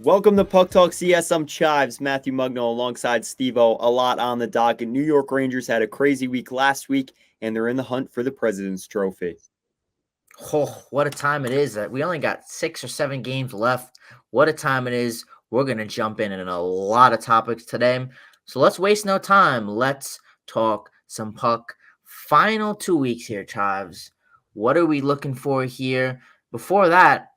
Welcome to Puck Talk CS. I'm Chives, Matthew Mugno alongside Steve-O. A lot on the docket. New York Rangers had a crazy week last week, and they're in the hunt for the President's Trophy. Oh, what a time it is. We only got 6 or 7 games left. What a time it is. We're going to jump in a lot of topics today. So let's waste no time. Let's talk some puck. Final 2 weeks here, Chives. What are we looking for here? Before that,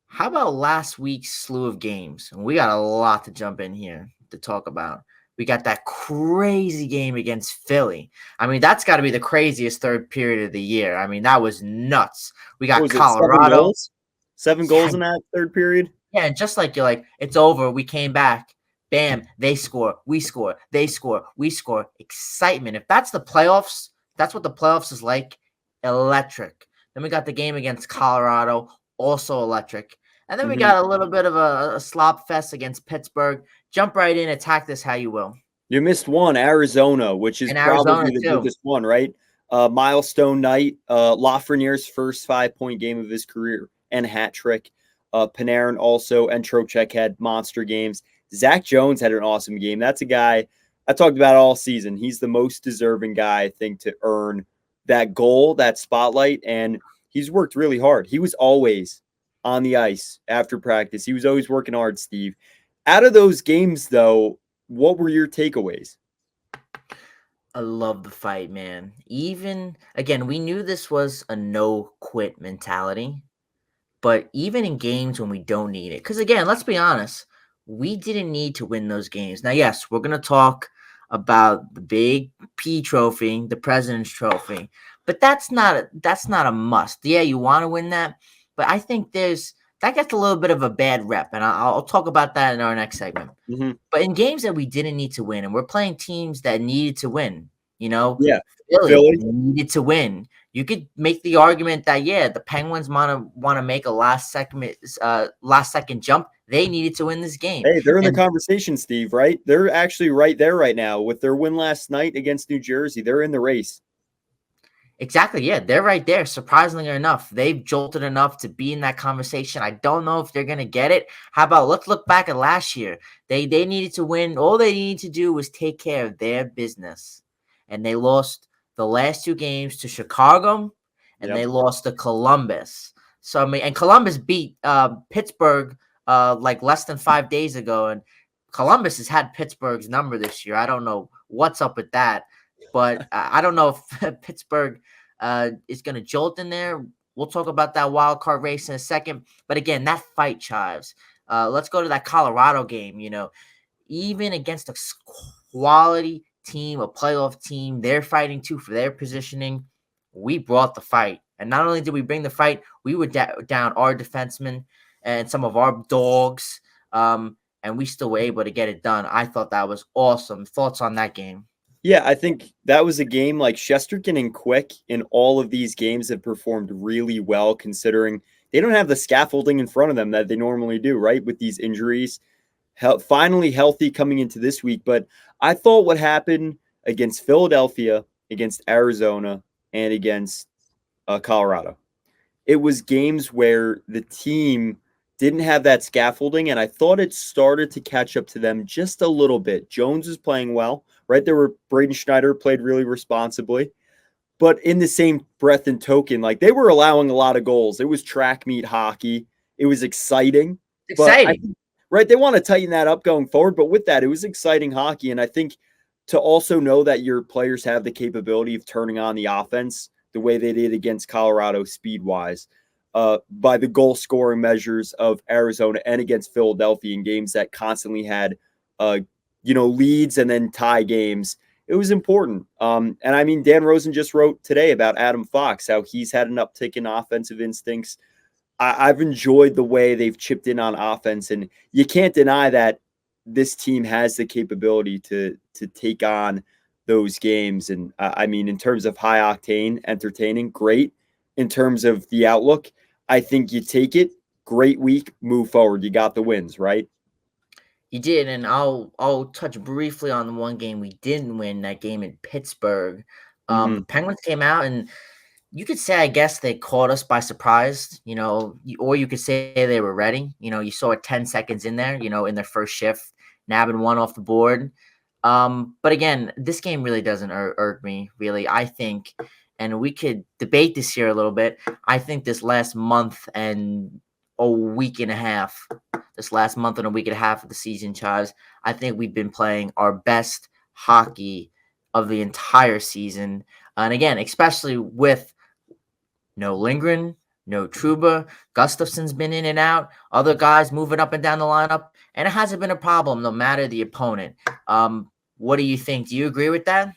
how about last week's slew of games? And we got a lot to jump in here to talk about. We got that crazy game against Philly. I mean, that's got to be the craziest third period of the year. I mean, that was nuts. We What got was it, 7 Colorado. goals? 7 goals Yeah, in that third period? yeah, and just like you're like, it's over. We came back. Bam, they score, we score, they score, we score. Excitement. If that's the playoffs, that's what the playoffs is like. Electric. Then we got the game against Colorado, also electric. And then we got a little bit of a slop fest against Pittsburgh. Jump right in, attack this how you will. You missed one, Arizona, which is And Arizona probably the too. biggest one, right? Milestone night, Lafreniere's first 5-point game of his career and hat trick. Panarin also and Trocheck had monster games. Zach Jones had an awesome game. That's a guy I talked about all season. He's the most deserving guy, I think, to earn that goal, that spotlight, and he's worked really hard. He was always on the ice after practice. He was always working hard, Steve. Out of those games, though, what were your takeaways? I love the fight, man. Even again, we knew this was a no quit mentality. But even in games when we don't need it, because again, let's be honest, we didn't need to win those games. Now, yes, we're gonna talk about the big P trophy, the President's Trophy, but that's not a must. Yeah, you want to win that, but I think that gets a little bit of a bad rep, and I'll talk about that in our next segment. Mm-hmm. But in games that we didn't need to win, and we're playing teams that needed to win, you know, Yeah, Philly Philly. needed to win. You could make the argument that yeah, the Penguins want to make a last second jump. They needed to win this game, Hey, they're in the and conversation, Steve, right? They're actually right there right now with their win last night against New Jersey. They're in the race. exactly, yeah, they're right there. Surprisingly enough, they've jolted enough to be in that conversation. I don't know if they're gonna get it. How about let's look back at last year? They needed to win. All they needed to do was take care of their business, and they lost the last 2 games to Chicago, and Yep. they lost to Columbus. So I mean, and Columbus beat Pittsburgh like less than 5 days ago, and Columbus has had Pittsburgh's number this year. I don't know what's up with that. But I don't know if Pittsburgh is going to jolt in there. We'll talk about that wild card race in a second. But again, that fight, Chives. Let's go to that Colorado game. Even against a quality team, a playoff team, they're fighting too for their positioning. We brought the fight. And not only did we bring the fight, we were down our defensemen and some of our dogs. And we still were able to get it done. I thought that was awesome. Thoughts on that game? Yeah, I think that was a game like Shesterkin and Quick in all of these games have performed really well considering they don't have the scaffolding in front of them that they normally do, right? With these injuries. Finally healthy coming into this week. But I thought what happened against Philadelphia, against Arizona, and against Colorado. It was games where the team didn't have that scaffolding, and I thought it started to catch up to them just a little bit. Jones was playing well, right? There were Braden Schneider played really responsibly, but in the same breath and token, like they were allowing a lot of goals. It was track meet hockey. It was exciting, but I Exciting. think right they want to tighten that up going forward. But with that, it was exciting hockey, and I think to also know that your players have the capability of turning on the offense the way they did against Colorado speed wise, by the goal scoring measures of Arizona and against Philadelphia in games that constantly had, uh, leads and then tie games. It was important. And I mean, Dan Rosen just wrote today about Adam Fox, how he's had an uptick in offensive instincts. I've enjoyed the way they've chipped in on offense, and you can't deny that this team has the capability to take on those games. And I mean, in terms of high octane, entertaining, great. In terms of the outlook, I think you take it. Great week, move forward. You got the wins, right? You did, and I'll touch briefly on the one game we didn't win. That game in Pittsburgh. Mm-hmm. The Penguins came out and you could say, I guess they caught us by surprise, or you could say they were ready. You saw it 10 seconds in there, in their first shift, nabbing one off the board. But again, this game really doesn't irk me, really. I think, and we could debate this here a little bit. I think a week and a half, this last month and a week and a half of the season, Chives, I think we've been playing our best hockey of the entire season. And again, especially with no Lindgren, no Truba. Gustafson's been in and out. Other guys moving up and down the lineup, and it hasn't been a problem no matter the opponent. What do you think? Do you agree with that?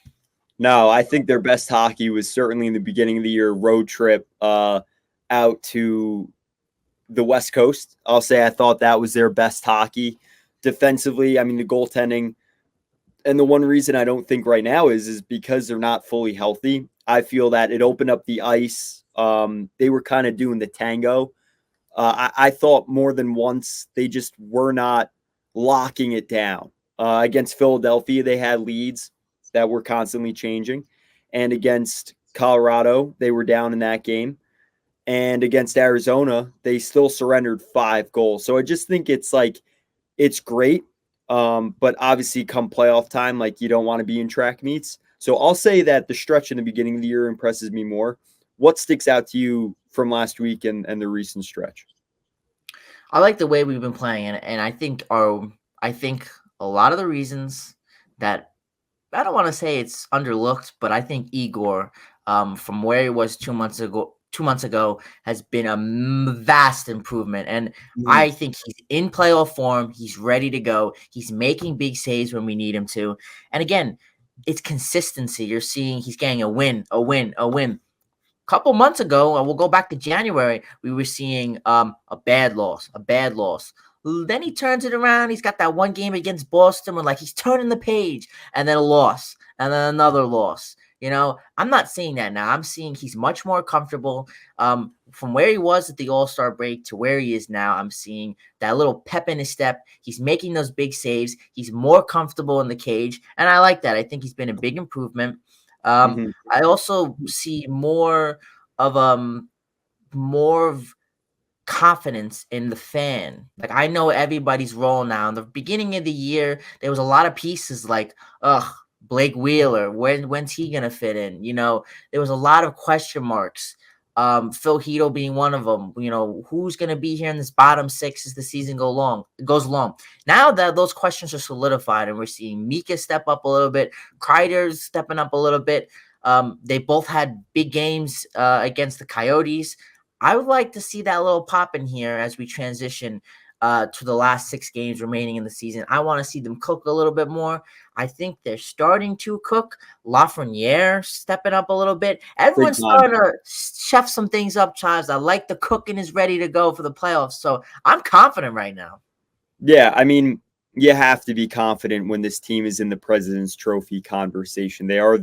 No, I think their best hockey was certainly in the beginning of the year road trip out to the West Coast. I'll say I thought that was their best hockey defensively. I mean, the goaltending, and the one reason I don't think right now is because they're not fully healthy. I feel that it opened up the ice. They were kind of doing the tango. I thought more than once they just were not locking it down. Against Philadelphia, they had leads that were constantly changing. And against Colorado, they were down in that game. And against Arizona, they still surrendered 5 goals. So I just think it's great. But obviously, come playoff time, like you don't want to be in track meets. So I'll say that the stretch in the beginning of the year impresses me more. What sticks out to you from last week and the recent stretch? I like the way we've been playing, and I think a lot of the reasons that I don't want to say it's underlooked, but I think Igor, from where he was 2 months ago, has been a vast improvement, and Mhm. I think he's in playoff form. He's ready to go. He's making big saves when we need him to, and again, it's consistency. You're seeing he's getting a win, a win, a win. Couple months ago, and we'll go back to January, we were seeing a bad loss, a bad loss. Then he turns it around. He's got that one game against Boston where like he's turning the page, and then a loss, and then another loss. I'm not seeing that now. I'm seeing he's much more comfortable. From where he was at the All-Star break to where he is now, I'm seeing that little pep in his step. He's making those big saves. He's more comfortable in the cage, and I like that. I think he's been a big improvement. Mhm. I also see more of confidence in the fan. Like I know everybody's role now. In the beginning of the year, there was a lot of pieces like, ugh, Blake Wheeler, when's he gonna fit in? There was a lot of question marks. Phil Heedle being one of them. Who's gonna be here in this bottom six as the season goes along. Now that those questions are solidified and we're seeing Mika step up a little bit, Kreider's stepping up a little bit. They both had big games against the Coyotes. I would like to see that little pop in here as we transition to the last 6 games remaining in the season. I want to see them cook a little bit more. I think they're starting to cook. Lafreniere stepping up a little bit. Big Everyone's time. starting to chef some things up, Chives. I like the cooking is ready to go for the playoffs. So I'm confident right now. Yeah, I mean, you have to be confident when this team is in the President's Trophy conversation. They are,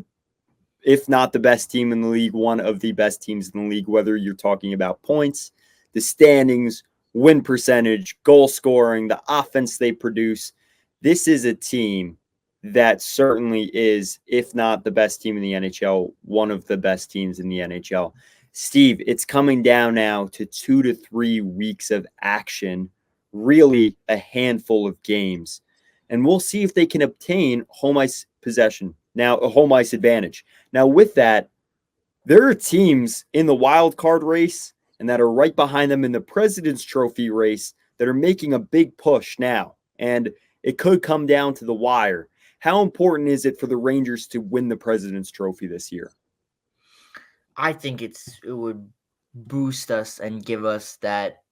if not the best team in the league, one of the best teams in the league, whether you're talking about points, the standings, win percentage, goal scoring, the offense they produce. This is a team that certainly is, if not the best team in the NHL, one of the best teams in the NHL. Steve, it's coming down now to 2 to 3 weeks of action, really a handful of games. And we'll see if they can obtain home ice possession. Now, a home ice advantage. Now, with that, there are teams in the wild card race and that are right behind them in the President's Trophy race that are making a big push now. And it could come down to the wire. How important is it for the Rangers to win the President's Trophy this year? I think it would boost us and give us that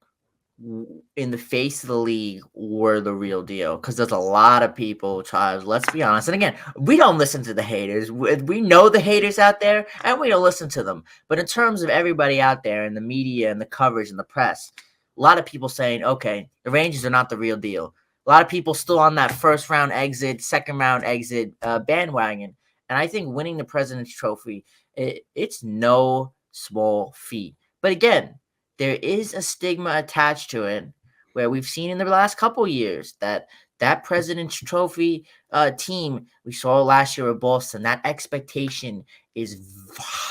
in the face of the league we're the real deal because there's a lot of people, Charles, let's be honest, and again, we don't listen to the haters. We know the haters out there and we don't listen to them, but in terms of everybody out there in the media and the coverage and the press, a lot of people saying, okay, the Rangers are not the real deal. A lot of people still on that first round exit, second round exit bandwagon, and I think winning the President's Trophy, it's no small feat. But again, there is a stigma attached to it where we've seen in the last couple years that That President's Trophy team we saw last year at Boston, that expectation is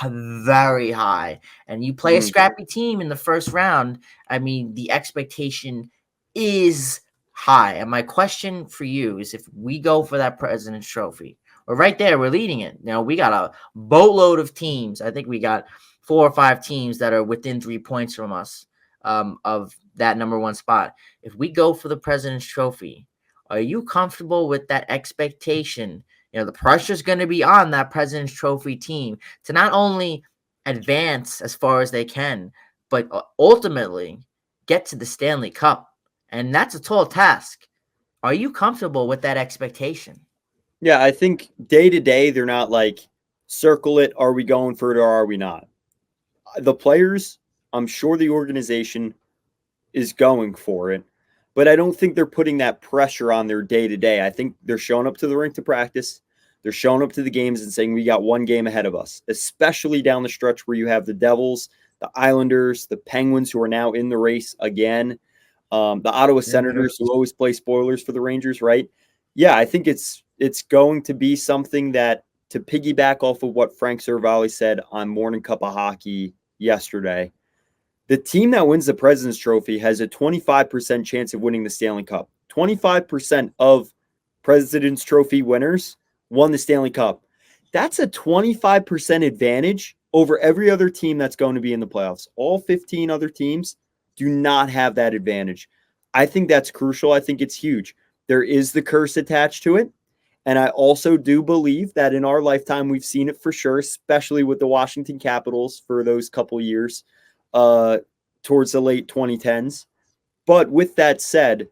very high. And you play a Mhm. scrappy team in the first round, I mean, the expectation is high. And my question for you is if we go for that President's Trophy, we're right there, we're leading it. Now, we got a boatload of teams. I think we got 4 or 5 teams that are within 3 points from us of that number one spot. If we go for the President's Trophy, are you comfortable with that expectation? The pressure's going to be on that President's Trophy team to not only advance as far as they can, but ultimately get to the Stanley Cup. And that's a tall task. Are you comfortable with that expectation? Yeah, I think day to day, they're not like, circle it. Are we going for it or are we not? The players, I'm sure the organization is going for it, but I don't think they're putting that pressure on their day to day. I think they're showing up to the rink to practice. They're showing up to the games and saying, we got one game ahead of us, especially down the stretch where you have the Devils, the Islanders, the Penguins, who are now in the race again, the Ottawa Senators, who always play spoilers for the Rangers, right? Yeah, I think it's going to be something that, to piggyback off of what Frank Cervalli said on Morning Cup of Hockey yesterday, the team that wins the President's Trophy has a 25% chance of winning the Stanley Cup. 25% of President's Trophy winners won the Stanley Cup. That's a 25% advantage over every other team that's going to be in the playoffs. All 15 other teams do not have that advantage. I think that's crucial. I think it's huge. There is the curse attached to it. And I also do believe that in our lifetime, we've seen it for sure, especially with the Washington Capitals for those couple years uh, towards the late 2010s. But with that said,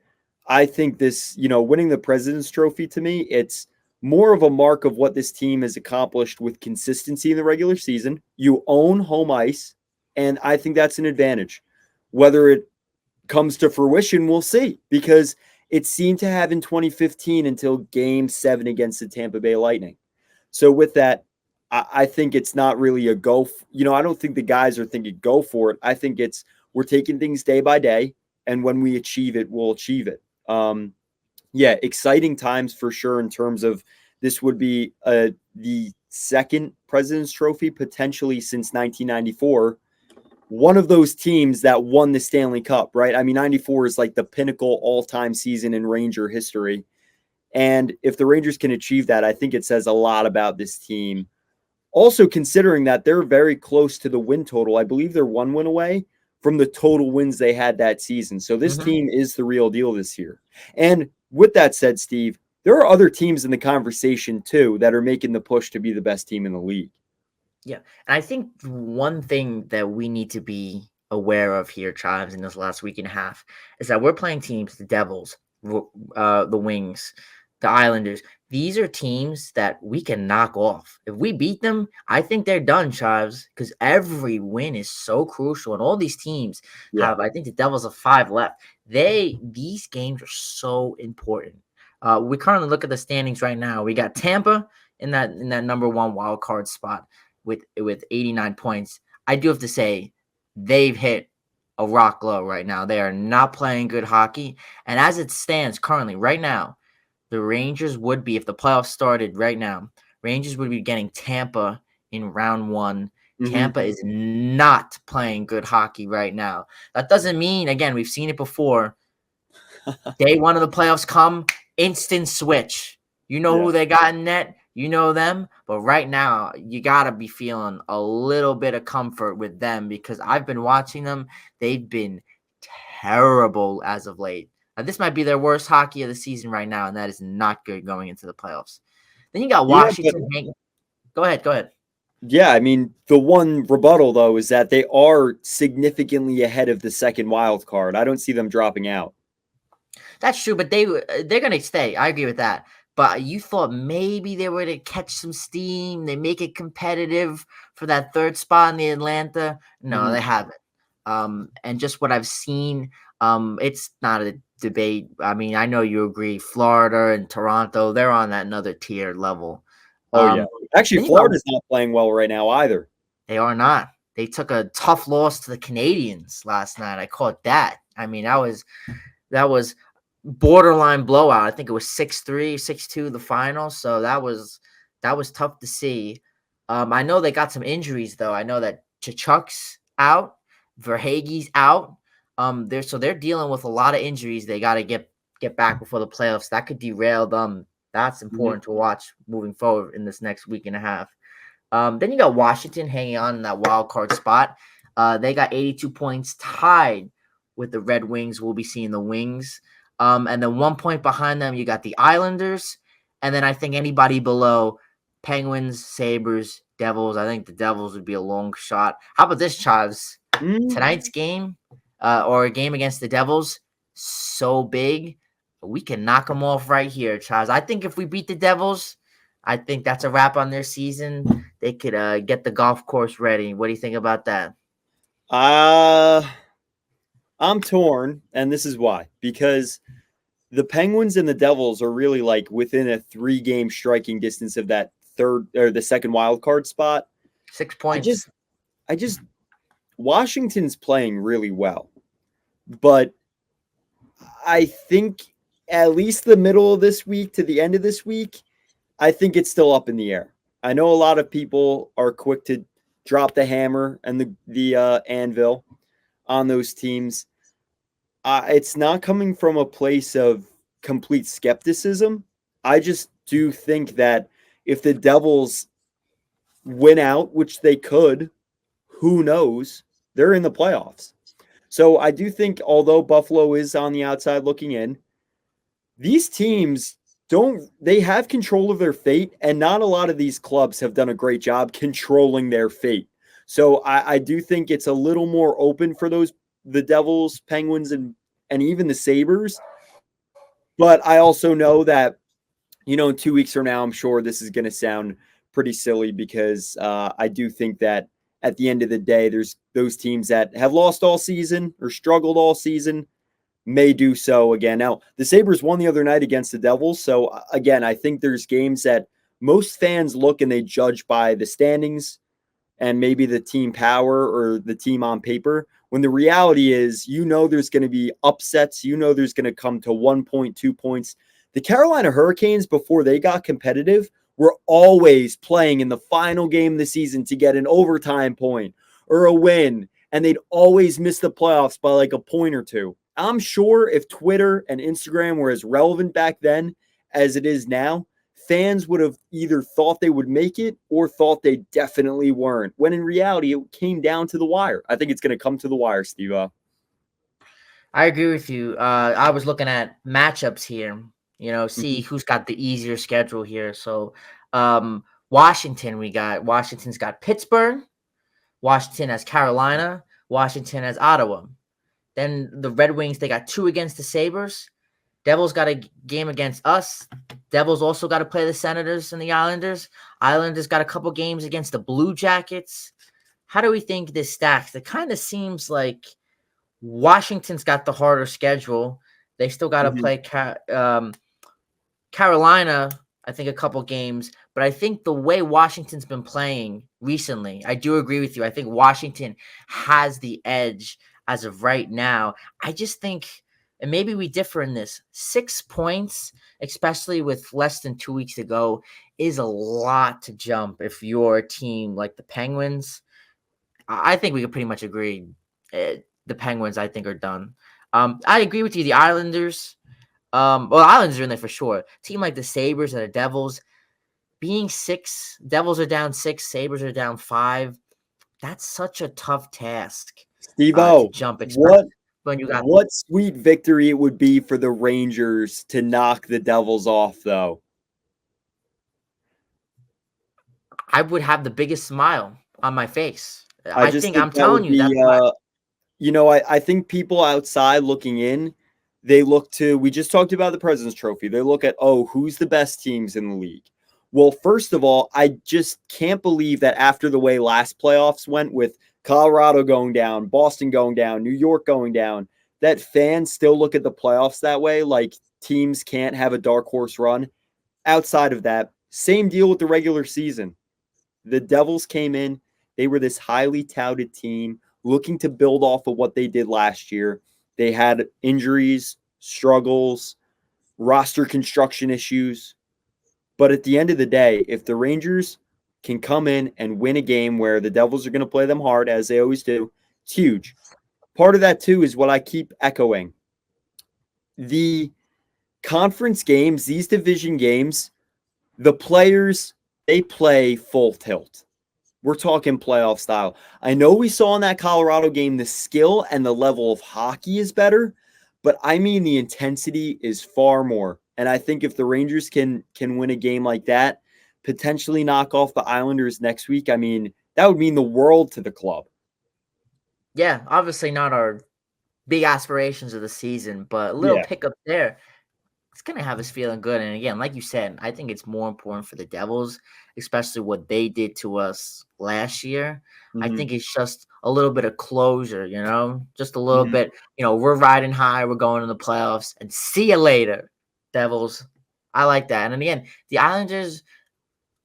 I think this, winning the President's Trophy, to me, it's more of a mark of what this team has accomplished with consistency in the regular season. You own home ice, and I think that's an advantage. Whether it comes to fruition, we'll see, because it seemed to have in 2015 until Game 7 against the Tampa Bay Lightning. So with that, I think it's not really a go. I don't think the guys are thinking go for it. I think it's, we're taking things day by day, and when we achieve it, we'll achieve it. Yeah, exciting times for sure in terms of, this would be the second President's Trophy potentially since 1994. One of those teams that won the Stanley Cup, right? I mean, 94 is like the pinnacle all-time season in Ranger history. And if the Rangers can achieve that, I think it says a lot about this team. Also, considering that they're very close to the win total. I believe they're 1 win away from the total wins they had that season. So this team is the real deal this year. And with that said, Steve, there are other teams in the conversation too that are making the push to be the best team in the league. Yeah. And I think one thing that we need to be aware of here, Chives, in this last week and a half, is that we're playing teams, the Devils, the Wings, the Islanders. These are teams that we can knock off. If we beat them, I think they're done, Chives, because every win is so crucial. And all these teams Yeah. have, I think the Devils have 5 left. These games are so important. We currently look at the standings right now. We got Tampa in that number one wild card spot with 89 points. I do have to say they've hit a rock low right now. They are not playing good hockey. And as it stands currently, right now, the Rangers would be, if the playoffs started right now, Rangers would be getting Tampa in round 1. Tampa is not playing good hockey right now. That doesn't mean, again, we've seen it before. Day 1 of the playoffs come, instant switch. You know Yeah. who they got in net. You know them. But right now, you got to be feeling a little bit of comfort with them because I've been watching them. They've been terrible as of late. Now, this might be their worst hockey of the season right now, and that is not good going into the playoffs. Then you got Yeah, but Washington. Go ahead. yeah, I mean, the one rebuttal though is that they are significantly ahead of the second wild card. I don't see them dropping out. That's true, but they're gonna stay. I agree with that. But you thought maybe they were to catch some steam, they make it competitive for that third spot in the Atlanta. No, they haven't. And just what I've seen, it's not a debate. I mean, I know you agree. Florida and Toronto, they're on that another tier level. Oh yeah. Actually, Then you got, Florida's not playing well right now either. they are not. They took a tough loss to the Canadians last night. I caught that. I mean, that was borderline blowout. I think it was 6-3, 6-2 the final. So that was tough to see. I know they got some injuries though. I know that Chachuk's out, Verhage's out. They're dealing with a lot of injuries. They got to get back before the playoffs. That could derail them. That's Mhm. important to watch moving forward in this next week and a half. Then you got Washington hanging on in that wild card spot. They got 82 points, tied with the Red Wings. We'll be seeing the Wings. And then 1 point behind them, you got the Islanders. And then I think anybody below Penguins, Sabres, Devils. I think the Devils would be a long shot. How about this, Chives? Tonight's game or a game against the Devils, so big. We can knock them off right here, Chives. I think if we beat the Devils, I think that's a wrap on their season. They could get the golf course ready. What do you think about that? Uh, I'm torn, and this is why. Because the Penguins and the Devils are really like within a 3-game striking distance of that third or the second wild card spot. 6 I points. just, I just, Washington's playing really well, but I think at least the middle of this week to the end of this week, I think it's still up in the air. I know a lot of people are quick to drop the hammer and the anvil on those teams. It's not coming from a place of complete skepticism. I just do think that if the Devils win out, which they could, who knows? They're in the playoffs. So I do think, although Buffalo is on the outside looking in, these teams they have control of their fate, and not a lot of these clubs have done a great job controlling their fate. So I do think it's a little more open for the Devils, Penguins, and even the Sabres. But I also know that, in 2 weeks from now, I'm sure this is going to sound pretty silly because I do think that at the end of the day, there's those teams that have lost all season or struggled all season may do so again. Now, the Sabres won the other night against the Devils. So, again, I think there's games that most fans look and they judge by the standings and maybe the team power or the team on paper. When the reality is, there's going to be upsets. There's going to come to 1 point, 2 points. The Carolina Hurricanes, before they got competitive, were always playing in the final game of the season to get an overtime point or a win. And they'd always miss the playoffs by like a point or two. I'm sure if Twitter and Instagram were as relevant back then as it is now, fans would have either thought they would make it or thought they definitely weren't. When in reality, it came down to the wire. I think it's going to come to the wire, Steve. I agree with you. I was looking at matchups here, see Mhm. who's got the easier schedule here. So, Washington's got Pittsburgh, Washington has Carolina, Washington has Ottawa. Then the Red Wings, they got 2 against the Sabres. Devils got a game against us. Devils also got to play the Senators and the Islanders. Islanders got a couple games against the Blue Jackets. How do we think this stacks? It kind of seems like Washington's got the harder schedule. They still got to Mhm. play Carolina, I think, a couple games. But I think the way Washington's been playing recently, I do agree with you. I think Washington has the edge as of right now. I just think, and maybe we differ in this, 6 points, especially with less than 2 weeks to go, is a lot to jump if you're a team like the Penguins. I think we could pretty much agree. The Penguins, I think, are done. I agree with you. The Islanders, well, Islanders are in there for sure. Team like the Sabres and the Devils, being 6, Devils are down 6, Sabres are down 5. That's such a tough task to Steve-O, jump, especially what when you got. what sweet victory it would be for the Rangers to knock the Devils off, though. I would have the biggest smile on my face. I I just think think I'm that telling would you be that's my. I think people outside looking in, they look to, we just talked about the President's Trophy. They look at, oh, who's the best teams in the league? Well, first of all, I just can't believe that after the way last playoffs went with Colorado going down, Boston going down, New York going down, that fans still look at the playoffs that way, like teams can't have a dark horse run. Outside of that, same deal with the regular season. The Devils came in, they were this highly touted team looking to build off of what they did last year. They had injuries struggles, roster construction issues. But at the end of the day, if the Rangers can come in and win a game where the Devils are going to play them hard, as they always do, it's huge. Part of that, too, is what I keep echoing. The conference games, these division games, the players, they play full tilt. We're talking playoff style. I know we saw in that Colorado game the skill and the level of hockey is better, but I mean the intensity is far more. And I think if the Rangers can win a game like that, potentially knock off the Islanders next week, I mean, that would mean the world to the club. Yeah, obviously not our big aspirations of the season, but a little Yeah. pickup there. It's gonna have us feeling good. And again, like you said, I think it's more important for the Devils, especially what they did to us last year. I Mm-hmm. think it's just a little bit of closure, just a little Mm-hmm. bit. We're riding high, we're going in the playoffs, and see you later, Devils. I like that. And then again, the Islanders,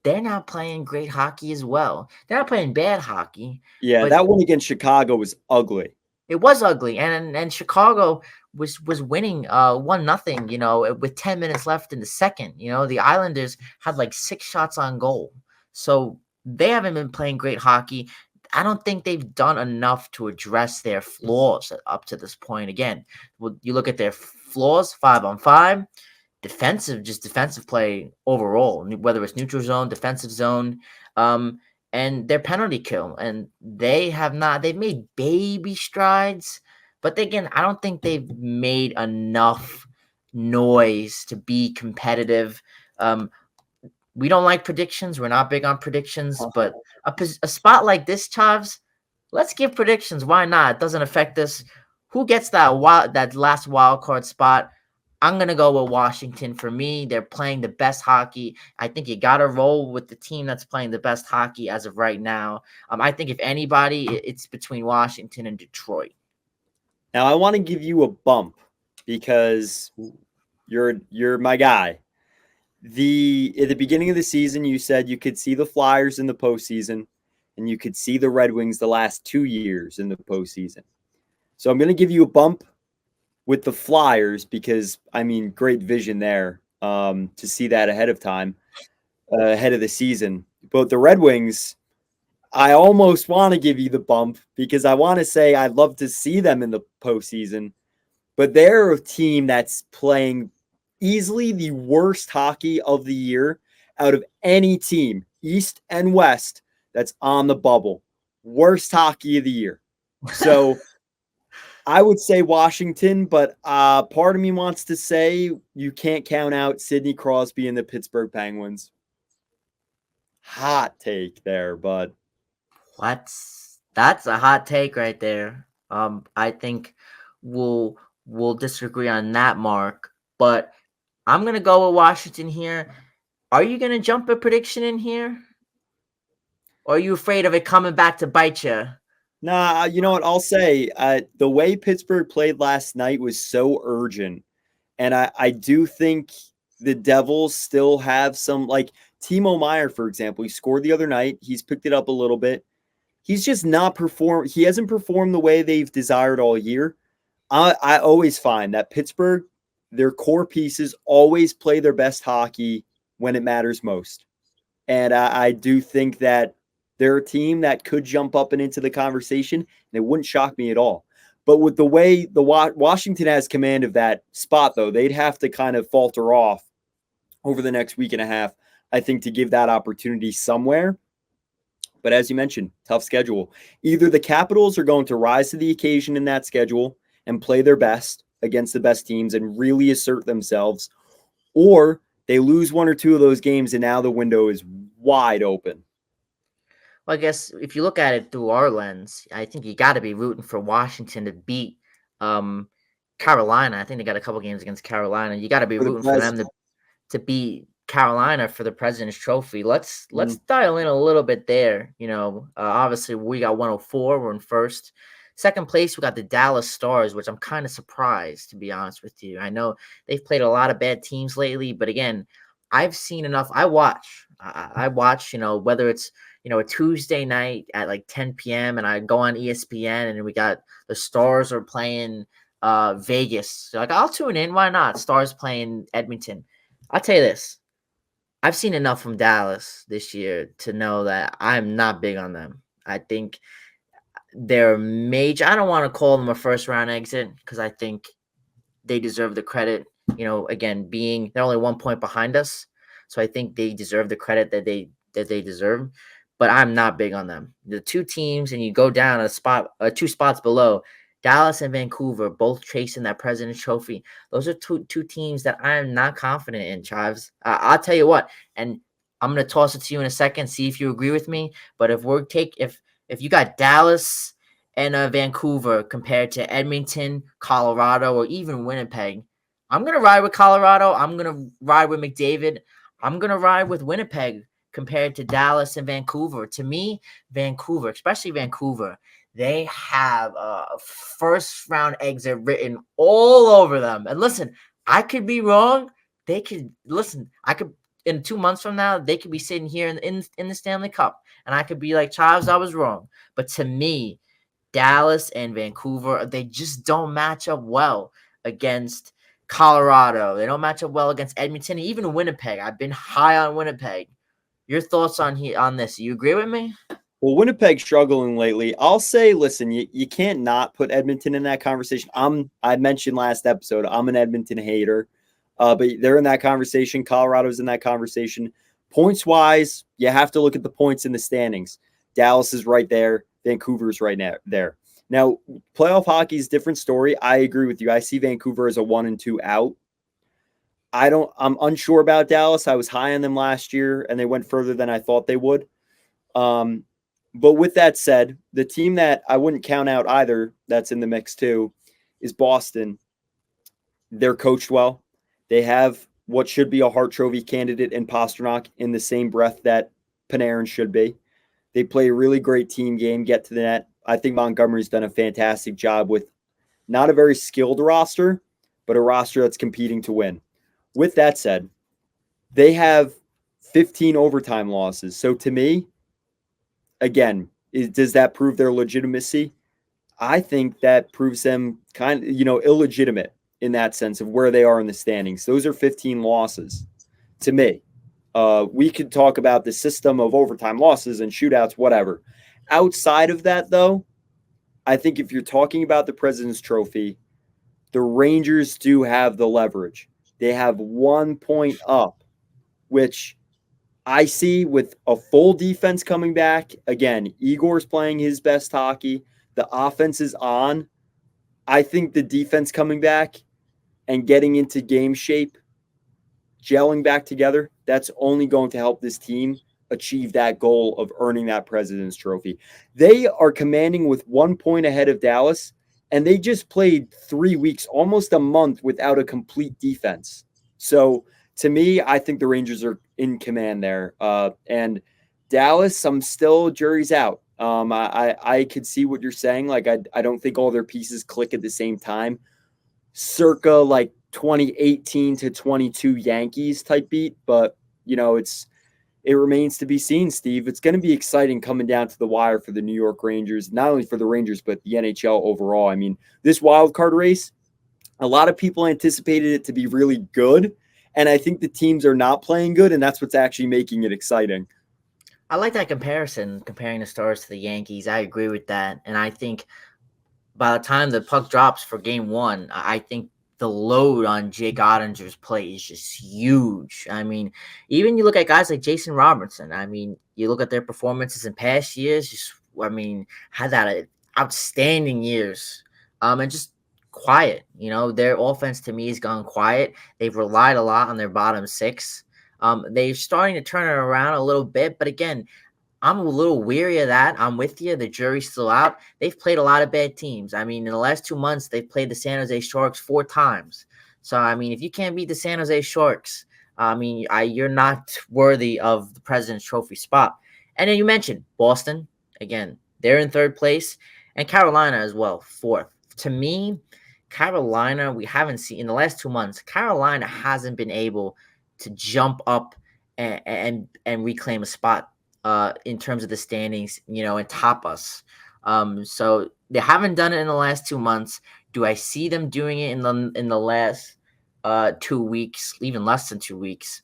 they're not playing great hockey as well. They're not playing bad hockey, Yeah, but that one against Chicago was ugly. it was ugly, and Chicago was winning 1-0, with 10 minutes left in the second. The Islanders had like 6 shots on goal. So they haven't been playing great hockey. I don't think they've done enough to address their flaws up to this point. Again, you look at their flaws, 5-on-5, defensive play overall, whether it's neutral zone, defensive zone. And their penalty kill. And they've made baby strides, but again, I don't think they've made enough noise to be competitive. We don't like predictions. We're not big on predictions, but a spot like this, Chavs, let's give predictions. Why not? It doesn't affect us. Who gets that last wild card spot? I'm going to go with Washington. For me, they're playing the best hockey. I think you got to roll with the team that's playing the best hockey as of right now. I think if anybody, it's between Washington and Detroit. Now I want to give you a bump because you're my guy. At the beginning of the season, you said you could see the Flyers in the postseason, and you could see the Red Wings the last 2 years in the postseason. So I'm going to give you a bump with the Flyers because I mean, great vision there to see that ahead of time, ahead of the season. But the Red Wings, I almost want to give you the bump because I want to say I'd love to see them in the postseason, but they're a team that's playing easily the worst hockey of the year out of any team, East and West, that's on the bubble. Worst hockey of the year. So I would say Washington, but part of me wants to say you can't count out Sidney Crosby and the Pittsburgh Penguins. Hot take there, but That's a hot take right there. I think we'll disagree on that, Mark, but I'm gonna go with Washington here. Are you gonna jump a prediction in here? Or are you afraid of it coming back to bite you? nah, you know what? I'll say the way Pittsburgh played last night was so urgent. And I do think the Devils still have some, like Timo Meyer, for example. He scored the other night. He's picked it up a little bit. He's just not performed. He hasn't performed the way they've desired all year. I always find that Pittsburgh, their core pieces always play their best hockey when it matters most. And I do think that they're a team that could jump up and into the conversation, and it wouldn't shock me at all. But with the way the Washington has command of that spot, though, they'd have to kind of falter off over the next week and a half, I think, to give that opportunity somewhere. But as you mentioned, tough schedule. Either the Capitals are going to rise to the occasion in that schedule and play their best against the best teams and really assert themselves, or they lose one or two of those games and now the window is wide open. Well, I guess if you look at it through our lens, I think you got to be rooting for Washington to beat um, Carolina. I think they got a couple games against Carolina. You got to be For the rooting for them Preds, to beat Carolina for the President's Trophy. Let's mm, dial in a little bit there. Obviously we got 104. We're in first. Second place, we got the Dallas Stars, which I'm kind of surprised, to be honest with you. I know they've played a lot of bad teams lately, but again, I've seen enough. I watch. I watch. Whether it's a Tuesday night at like 10 p.m. and I go on ESPN and we got the Stars are playing Vegas. So, like, I'll tune in. Why not? Stars playing Edmonton. I'll tell you this. I've seen enough from Dallas this year to know that I'm not big on them. I think they're major. I don't want to call them a first round exit because I think they deserve the credit. Again, being they're only 1 point behind us, so I think they deserve the credit that they deserve. But I'm not big on them. The two teams, and you go down two spots below, Dallas and Vancouver, both chasing that President's Trophy. Those are two teams that I am not confident in, Chives. I'll tell you what, and I'm gonna toss it to you in a second, see if you agree with me. But if you got Dallas and Vancouver compared to Edmonton, Colorado, or even Winnipeg, I'm gonna ride with Colorado. I'm gonna ride with McDavid. I'm gonna ride with Winnipeg compared to Dallas and Vancouver. To me, Vancouver, especially Vancouver, they have a first round exit written all over them. And listen, I could be wrong. They could listen. I could in 2 months from now, they could be sitting here in the Stanley Cup, and I could be like, Charles, I was wrong. But to me, Dallas and Vancouver, they just don't match up well against Colorado. They don't match up well against Edmonton, even Winnipeg. I've been high on Winnipeg. Your thoughts on this? You agree with me? Well, Winnipeg's struggling lately. I'll say, listen, you can't not put Edmonton in that conversation. I mentioned last episode, I'm an Edmonton hater, but they're in that conversation. Colorado's in that conversation. Points wise, you have to look at the points in the standings. Dallas is right there. Vancouver's right now there. Now, playoff hockey is a different story. I agree with you. I see Vancouver as a 1-2 out. I'm unsure about Dallas. I was high on them last year, and they went further than I thought they would. But with that said, the team that I wouldn't count out either that's in the mix too is Boston. They're coached well. They have what should be a Hart Trophy candidate in Pastrnak in the same breath that Panarin should be. They play a really great team game, get to the net. I think Montgomery's done a fantastic job with not a very skilled roster, but a roster that's competing to win. With that said, they have 15 overtime losses. So to me, again, does that prove their legitimacy? I think that proves them kind of, illegitimate in that sense of where they are in the standings. Those are 15 losses to me. We could talk about the system of overtime losses and shootouts, whatever. Outside of that, though, I think if you're talking about the President's Trophy, the Rangers do have the leverage. They have 1 point up, which I see with a full defense coming back. Again, Igor's playing his best hockey. The offense is on. I think the defense coming back and getting into game shape, gelling back together, that's only going to help this team achieve that goal of earning that President's Trophy. They are commanding with 1 point ahead of Dallas, and they just played 3 weeks, almost a month without a complete defense. So to me, I think the Rangers are in command there. And Dallas, I'm still jury's out. I could see what you're saying. Like, I don't think all their pieces click at the same time. Circa like 2018 to 22 Yankees type beat, but it remains to be seen, Steve. It's going to be exciting coming down to the wire for the New York Rangers, not only for the Rangers, but the NHL overall. I mean, this wild card race, a lot of people anticipated it to be really good, and I think the teams are not playing good, and that's what's actually making it exciting. I like that comparison, comparing the Stars to the Yankees. I agree with that, and I think by the time the puck drops for game one, I think the load on Jake Ottinger's play is just huge. I mean, even you look at guys like Jason Robertson. I mean, you look at their performances in past years, had that outstanding years. And just quiet. Their offense to me has gone quiet. They've relied a lot on their bottom six. They're starting to turn it around a little bit, but again, I'm a little weary of that. I'm with you. The jury's still out. They've played a lot of bad teams. I mean, in the last 2 months, they've played the San Jose Sharks 4 times. So, I mean, if you can't beat the San Jose Sharks, I mean, you're not worthy of the President's Trophy spot. And then you mentioned Boston. Again, they're in 3rd place. And Carolina as well, 4th. To me, Carolina, we haven't seen in the last 2 months, Carolina hasn't been able to jump up and reclaim a spot in terms of the standings, and top us. So They haven't done it in the last 2 months. Do I see them doing it in the last 2 weeks, even less than 2 weeks?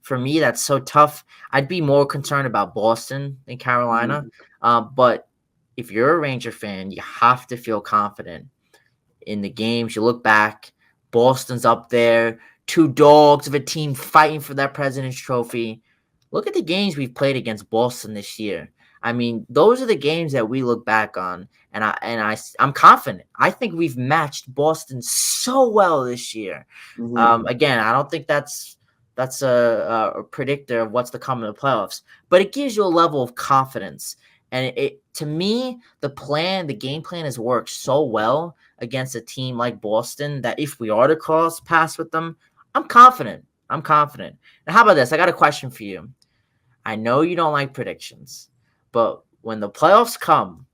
For me, that's so tough. I'd be more concerned about Boston than Carolina. Mhm. But if you're a Ranger fan, you have to feel confident in the games. You look back, Boston's up there, two dogs of a team fighting for that President's Trophy. Look at the games we've played against Boston this year. I mean, those are the games that we look back on, and I'm confident. I think we've matched Boston so well this year. Mhm. Again, I don't think that's a predictor of what's to come in the playoffs, but it gives you a level of confidence. And it to me, the game plan has worked so well against a team like Boston that if we are to cross paths with them, I'm confident. I'm confident. Now, how about this? I got a question for you. I know you don't like predictions, but when the playoffs come,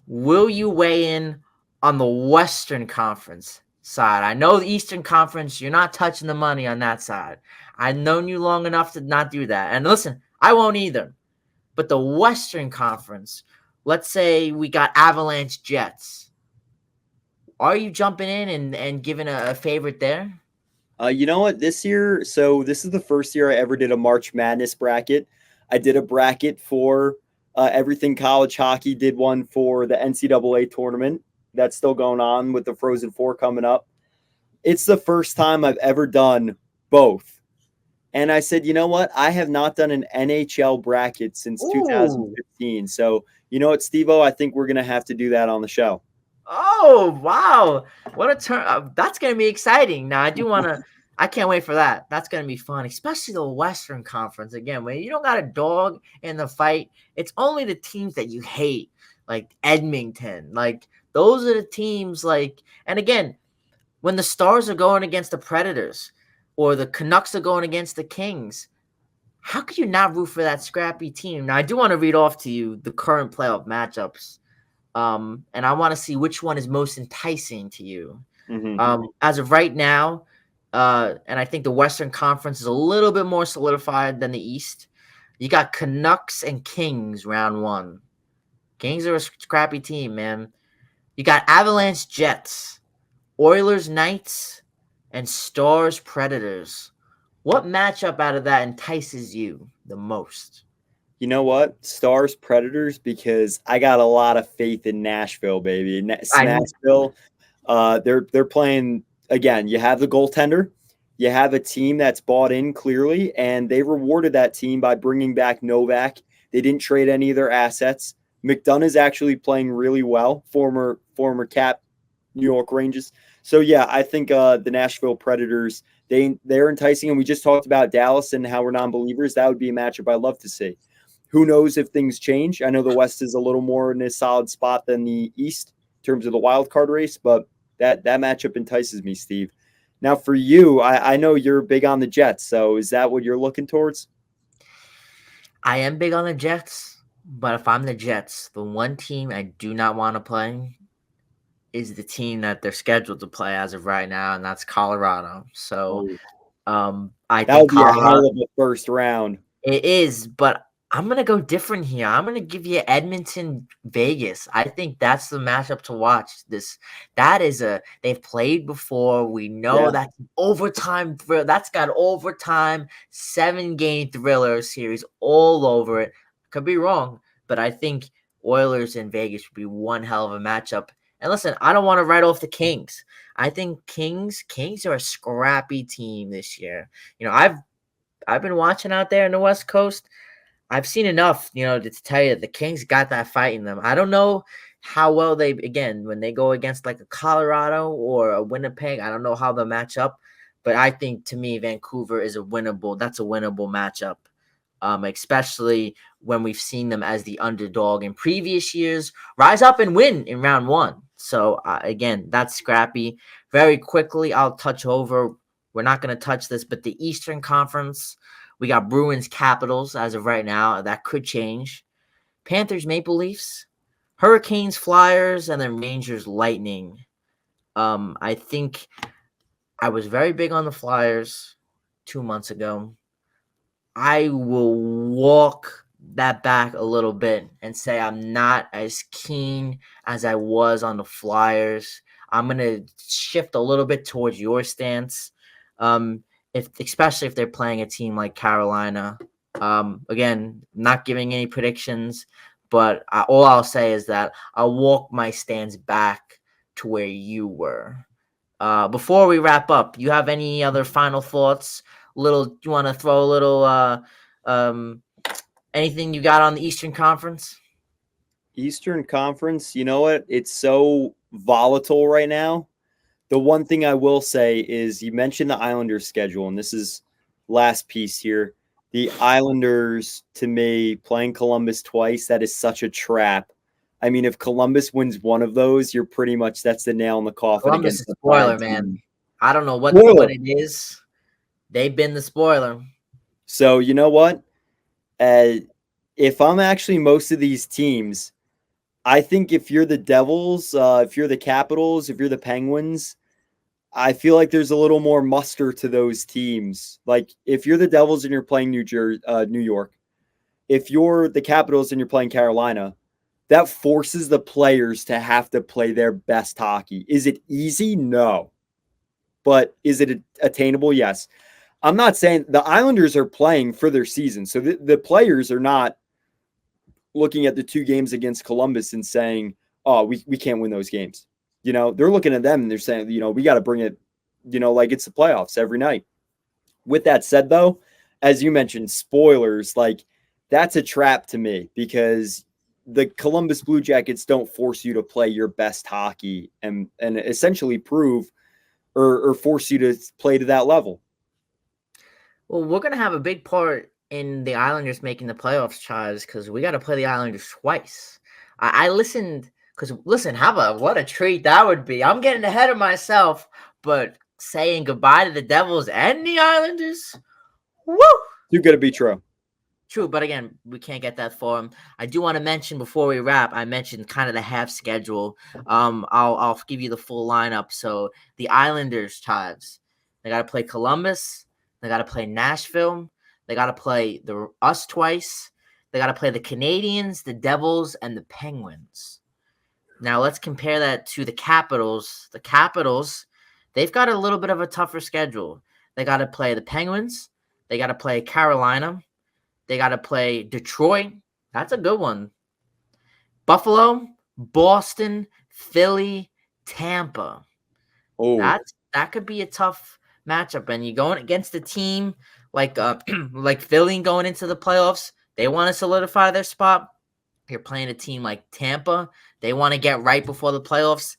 will you weigh in on the Western Conference side? I know the Eastern Conference, you're not touching the money on that side. I've known you long enough to not do that. And listen, I won't either. But the Western Conference, let's say we got Avalanche Jets. Are you jumping in and giving a favorite there? You know what? This year, so this is the first year I ever did a March Madness bracket. I did a bracket for everything college hockey. Did one for the NCAA tournament that's still going on with the Frozen Four coming up. It's the first time I've ever done both. And I said, you know what? I have not done an NHL bracket since Ooh. 2015. So, you know what, Steve-O? I think we're going to have to do that on the show. Oh, wow. What a turn. That's going to be exciting. Now, I can't wait for that. That's going to be fun, especially the Western Conference. Again, when you don't got a dog in the fight, it's only the teams that you hate, like Edmonton. Like, those are the teams, and again, when the Stars are going against the Predators or the Canucks are going against the Kings, how could you not root for that scrappy team? Now, I do want to read off to you the current playoff matchups, and I want to see which one is most enticing to you. Mm-hmm. As of right now, and I think the Western Conference is a little bit more solidified than the East. You got Canucks and Kings round one. Kings are a scrappy team, man. You got Avalanche Jets, Oilers Knights, and Stars Predators. What matchup out of that entices you the most? You know what? Stars Predators because I got a lot of faith in Nashville, baby. I Nashville, they're playing again. You have the goaltender, you have a team that's bought in clearly, and they rewarded that team by bringing back Novak. They didn't trade any of their assets. McDonough is actually playing really well. Former cap New York Rangers. So yeah, I think the Nashville Predators they're enticing, and we just talked about Dallas and how we're non-believers. That would be a matchup I love to see. Who knows if things change? I know the West is a little more in a solid spot than the East in terms of the wild card race, but that matchup entices me, Steve. Now for you, I know you're big on the Jets, so is that what you're looking towards? I am big on the Jets, but if I'm the Jets, the one team I do not want to play is the team that they're scheduled to play as of right now, and that's Colorado. So Oh, I that think would be a Colorado hell of a first round. it is, but I'm gonna go different here. I'm gonna give you Edmonton, Vegas. I think that's the matchup to watch. They've played before. We know Yeah. that's overtime thrill. That's got overtime 7 game thriller series all over it. Could be wrong, but I think Oilers and Vegas would be one hell of a matchup. And listen, I don't want to write off the Kings. I think Kings are a scrappy team this year. I've been watching out there in the West Coast. I've seen enough, to tell you that the Kings got that fight in them. I don't know how well when they go against like a Colorado or a Winnipeg, I don't know how they'll match up. But I think to me, Vancouver is that's a winnable matchup. Especially when we've seen them as the underdog in previous years, rise up and win in round one. So again, that's scrappy. Very quickly, I'll touch over. We're not going to touch this, but the Eastern Conference, we got Bruins Capitals as of right now. That could change. Panthers Maple Leafs, Hurricanes Flyers, and then Rangers Lightning. I think I was very big on the Flyers 2 months ago. I will walk that back a little bit and say I'm not as keen as I was on the Flyers. I'm gonna shift a little bit towards your stance. If especially if they're playing a team like Carolina. Again, not giving any predictions, but all I'll say is that I'll walk my stance back to where you were. Before we wrap up, you have any other final thoughts? You want to throw a little um, anything you got on the Eastern Conference? Eastern Conference, you know what? It's so volatile right now. The one thing I will say is you mentioned the Islanders schedule, and this is last piece here. The Islanders, to me, playing Columbus twice, that is such a trap. I mean, if Columbus wins one of those, you're pretty much that's the nail in the coffin Columbus against is the bad spoiler, man. team. I don't know what Spoiler. it is. They've been the spoiler. So you know what? Uh, if I'm actually most of these teams, I think if you're the Devils, if you're the Capitals, if you're the Penguins, I feel like there's a little more muster to those teams. Like if you're the Devils and you're playing New York, if you're the Capitals and you're playing Carolina, that forces the players to have to play their best hockey. Is it easy? No. But is it attainable? Yes. I'm not saying the Islanders are playing for their season. So the players are not looking at the two games against Columbus and saying, oh, we can't win those games. You know, they're looking at them and they're saying, you know, we got to bring it, you know, like it's the playoffs every night. With that said, though, as you mentioned, spoilers, like that's a trap to me because the Columbus Blue Jackets don't force you to play your best hockey and essentially prove or force you to play to that level. Well, we're gonna have a big part in the Islanders making the playoffs, Chives, because we got to play the Islanders twice. I listened because listen, how about what a treat that would be? I'm getting ahead of myself, but saying goodbye to the Devils and the Islanders, woo! Too good to be true. True, but again, we can't get that far. I do want to mention before we wrap. I mentioned kind of the half schedule. I'll give you the full lineup. So the Islanders, Chives, they got to play Columbus. They got to play Nashville. They got to play us twice. They got to play the Canadians, the Devils, and the Penguins. Now let's compare that to the Capitals. The Capitals, they've got a little bit of a tougher schedule. They got to play the Penguins. They got to play Carolina. They got to play Detroit. That's a good one. Buffalo, Boston, Philly, Tampa. Oh, That could be a tough matchup. And you're going against a team like like Philly going into the playoffs. They want to solidify their spot. You're playing a team like Tampa. They want to get right before the playoffs.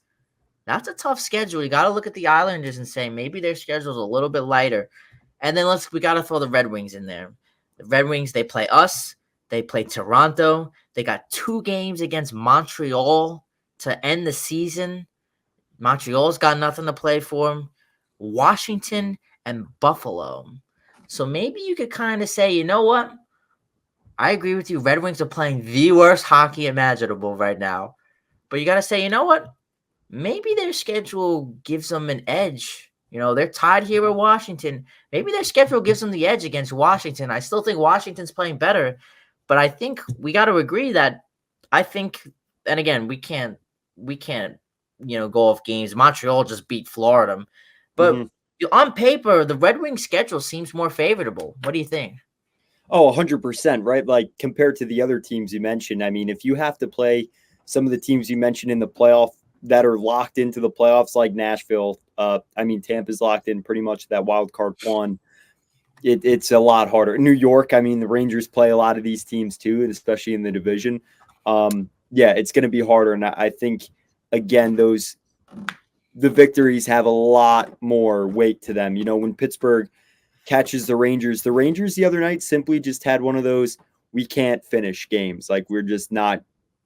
That's a tough schedule. You got to look at the Islanders and say maybe their schedule's a little bit lighter. And then we got to throw the Red Wings in there. The Red Wings, they play us. They play Toronto. They got 2 games against Montreal to end the season. Montreal's got nothing to play for them. Washington and Buffalo. So maybe you could kind of say, you know what? I agree with you. Red Wings are playing the worst hockey imaginable right now. But you got to say, you know what? Maybe their schedule gives them an edge. You know, they're tied here with Washington. Maybe their schedule gives them the edge against Washington. I still think Washington's playing better, but I think we got to agree that I think, and again, we can't, go off games. Montreal just beat Florida, but mm-hmm. on paper, the Red Wings schedule seems more favorable. What do you think? Oh, 100%, right? Like compared to the other teams you mentioned, I mean, if you have to play some of the teams you mentioned in the playoff that are locked into the playoffs, like Nashville, I mean, Tampa's locked in pretty much that wild card one. It's a lot harder. New York, I mean, the Rangers play a lot of these teams too, especially in the division. Yeah, it's going to be harder. And I think, again, the victories have a lot more weight to them. You know, when Pittsburgh catches the Rangers the other night simply just had one of those we can't finish games. Like we're just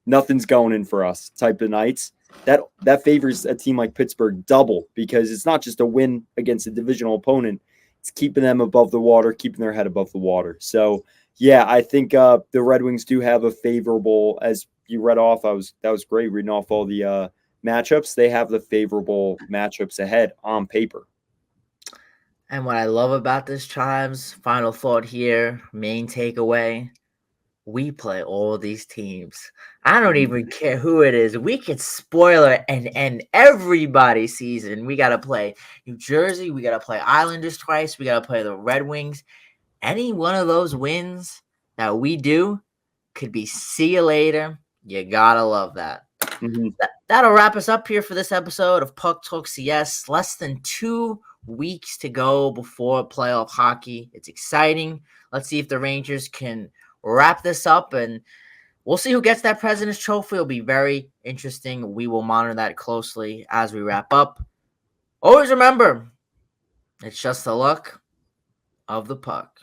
nothing's going in for us type of nights. That favors a team like Pittsburgh double because it's not just a win against a divisional opponent. It's keeping them above the water, keeping their head above the water. So yeah, I think the Red Wings do have a favorable, as you read off. That was great reading off all the matchups. They have the favorable matchups ahead on paper. And what I love about this, Chimes, final thought here, main takeaway, we play all these teams. I don't even care who it is. We could spoil it and end everybody's season. We got to play New Jersey. We got to play Islanders twice. We got to play the Red Wings. Any one of those wins that we do could be see you later. You got to love that. Mhm. That'll wrap us up here for this episode of Puck Talk CS. Less than 2 weeks to go before playoff hockey. It's exciting. Let's see if the Rangers can wrap this up, and we'll see who gets that President's Trophy. It'll be very interesting. We will monitor that closely as we wrap up. Always remember, it's just the luck of the puck.